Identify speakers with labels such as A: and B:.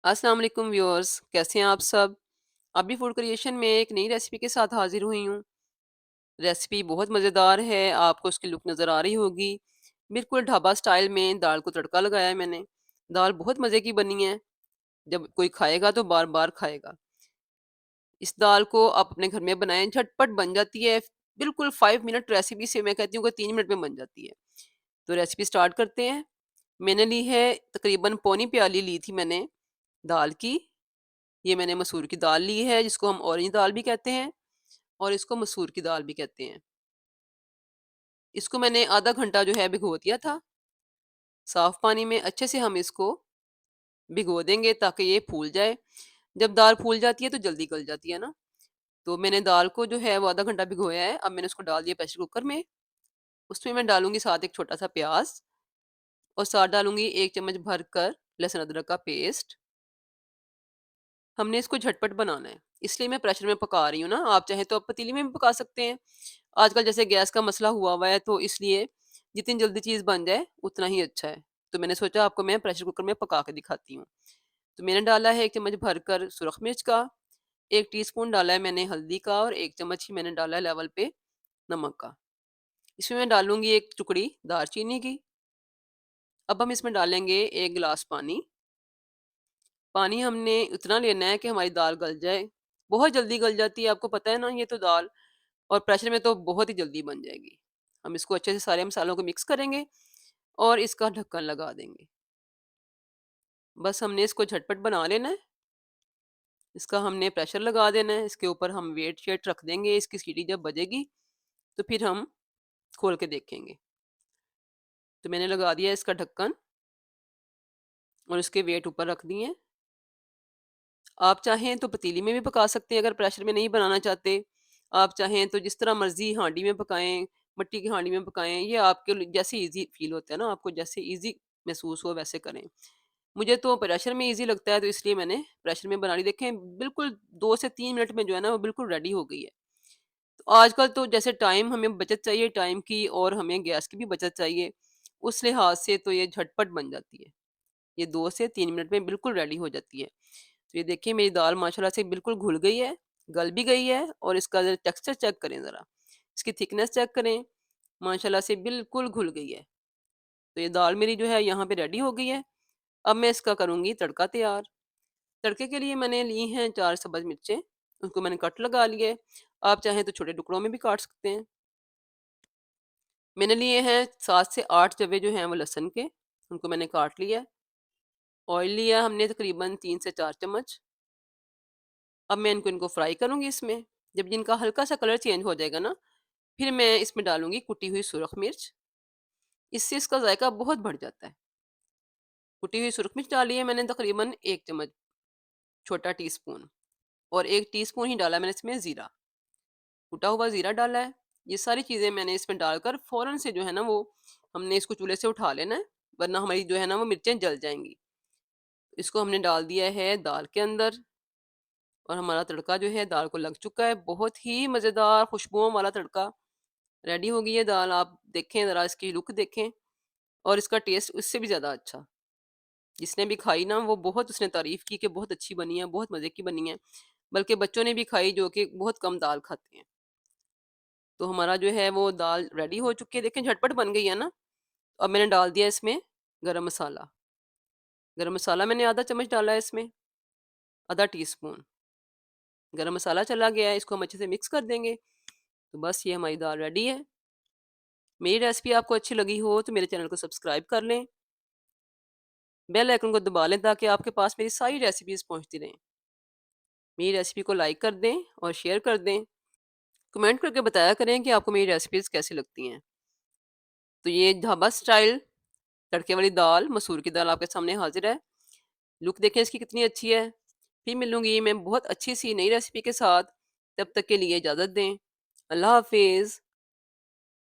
A: अस्सलाम वालेकुम व्यूअर्स, कैसे हैं आप सब? अभी फूड क्रिएशन में एक नई रेसिपी के साथ हाजिर हुई हूँ। रेसिपी बहुत मज़ेदार है, आपको उसकी लुक नज़र आ रही होगी। बिल्कुल ढाबा स्टाइल में दाल को तड़का लगाया है मैंने। दाल बहुत मज़े की बनी है, जब कोई खाएगा तो बार-बार खाएगा। इस दाल को आप अपने घर में बनाएँ, झटपट बन जाती है। बिल्कुल 5 मिनट रेसिपी से मैं कहती हूँ कि 3 मिनट में बन जाती है। तो रेसिपी स्टार्ट करते हैं। मैंने ली है तकरीबन पौनी प्याली ली थी मैंने दाल की। ये मैंने मसूर की दाल ली है जिसको हम ऑरेंज दाल भी कहते हैं और इसको मसूर की दाल भी कहते हैं। इसको मैंने आधा घंटा जो है भिगो दिया था। साफ पानी में अच्छे से हम इसको भिगो देंगे ताकि ये फूल जाए। जब दाल फूल जाती है तो जल्दी गल जाती है ना। तो मैंने दाल को जो है वो आधा घंटा भिगोया है। अब मैंने उसको डाल दिया प्रेशर कुकर में। उसमें मैं डालूंगी साथ एक छोटा सा प्याज और साथ डालूंगी 1 चम्मच भर कर लहसुन अदरक का पेस्ट। हमने इसको झटपट बनाना है, इसलिए मैं प्रेशर में पका रही हूँ ना। आप चाहे तो आप पतीली में भी पका सकते हैं। आजकल जैसे गैस का मसला हुआ हुआ है तो इसलिए जितनी जल्दी चीज़ बन जाए उतना ही अच्छा है। तो मैंने सोचा आपको मैं प्रेशर कुकर में पका के दिखाती हूँ। तो मैंने डाला है 1 चम्मच भरकर सुरख मिर्च का, 1 टीस्पून डाला है मैंने हल्दी का और 1 चम्मच ही मैंने डाला है लेवल पे नमक का। इसमें मैं डालूँगी 1 टुकड़ी दालचीनी की। अब हम इसमें डालेंगे 1 गिलास पानी। पानी हमने उतना लेना है कि हमारी दाल गल जाए। बहुत जल्दी गल जाती है, आपको पता है ना ये तो दाल, और प्रेशर में तो बहुत ही जल्दी बन जाएगी। हम इसको अच्छे से सारे मसालों को मिक्स करेंगे और इसका ढक्कन लगा देंगे। बस हमने इसको झटपट बना लेना है। इसका हमने प्रेशर लगा देना है, इसके ऊपर हम वेट शेट रख देंगे। इसकी सीटी जब बजेगी तो फिर हम खोल के देखेंगे। तो मैंने लगा दिया इसका ढक्कन और इसके वेट ऊपर रख दिए हैं। आप चाहें तो पतीली में भी पका सकते हैं अगर प्रेशर में नहीं बनाना चाहते। आप चाहें तो जिस तरह मर्ज़ी हांडी में पकाएँ, मिट्टी की हांडी में पकाएँ, ये आपके लिए जैसे ईज़ी फ़ील होता है ना, आपको जैसे ईज़ी महसूस हो वैसे करें। मुझे तो प्रेशर में ईज़ी लगता है तो इसलिए मैंने प्रेशर में बना ली। देखें बिल्कुल 2 से 3 मिनट में जो है ना वो बिल्कुल रेडी हो गई है। तो आजकल तो जैसे टाइम हमें बचत चाहिए टाइम की और हमें गैस की भी बचत चाहिए, उस लिहाज से तो ये झटपट बन जाती है। ये 2 से 3 मिनट में बिल्कुल रेडी हो जाती है। तो ये देखिए मेरी दाल माशाल्लाह से बिल्कुल घुल गई है, गल भी गई है और इसका ज़रा टेक्सचर चेक करें ज़रा, इसकी थिकनेस चेक करें, माशाल्लाह से बिल्कुल घुल गई है। तो ये दाल मेरी जो है यहाँ पे रेडी हो गई है। अब मैं इसका करूँगी तड़का तैयार। तड़के के लिए मैंने ली हैं 4 सब्ज़ मिर्चें, उनको मैंने कट लगा लिए। आप चाहें तो छोटे टुकड़ों में भी काट सकते हैं। मैंने लिए हैं 7 से 8 जवे जो हैं वो लहसुन के, उनको मैंने काट लिया है। ऑयल लिया हमने तकरीबन 3 से 4 चम्मच। अब मैं इनको फ्राई करूँगी इसमें। जब इनका हल्का-सा कलर चेंज हो जाएगा ना, फिर मैं इसमें डालूँगी कुटी हुई सुरख मिर्च। इससे इसका ज़ायका बहुत बढ़ जाता है। कुटी हुई सुरख मिर्च डाली है मैंने तकरीबन 1 चम्मच, छोटा टीस्पून, और 1 टीस्पून ही डाला मैंने इसमें ज़ीरा। कुटा हुआ ज़ीरा डाला है। ये सारी चीज़ें मैंने इसमें डालकर फ़ौरन से जो है ना वो हमने इसको चूल्हे से उठा लेना है, वरना हमारी जो है ना वो मिर्चें जल जाएँगी। इसको हमने डाल दिया है दाल के अंदर और हमारा तड़का जो है दाल को लग चुका है। बहुत ही मज़ेदार खुशबुओं वाला तड़का रेडी हो गई है दाल। आप देखें ज़रा इसकी लुक देखें और इसका टेस्ट उससे भी ज़्यादा अच्छा। जिसने भी खाई ना वो बहुत उसने तारीफ़ की कि बहुत अच्छी बनी है, बहुत मज़े की बनी है। बल्कि बच्चों ने भी खाई जो कि बहुत कम दाल खाते हैं। तो हमारा जो है वो दाल रेडी हो चुकी है। देखें झटपट बन गई है ना। अब मैंने डाल दिया इसमें गरम मसाला। गरम मसाला मैंने आधा चम्मच डाला है इसमें, आधा टीस्पून। गरम मसाला चला गया है, इसको हम अच्छे से मिक्स कर देंगे। तो बस ये हमारी दाल रेडी है। मेरी रेसिपी आपको अच्छी लगी हो तो मेरे चैनल को सब्सक्राइब कर लें। बेल आइकन को दबा लें ताकि आपके पास मेरी सारी रेसिपीज़ पहुँचती रहें। मेरी रेसिपी को लाइक कर दें और शेयर कर दें। कमेंट करके बताया करें कि आपको मेरी रेसिपीज़ कैसी लगती हैं। तो ये ढाबा स्टाइल तड़के वाली दाल, मसूर की दाल आपके सामने हाज़िर है। लुक देखें इसकी कितनी अच्छी है। फिर मिलूँगी मैं बहुत अच्छी-सी नई रेसिपी के साथ। तब तक के लिए इजाज़त दें। अल्लाह हाफ़िज़।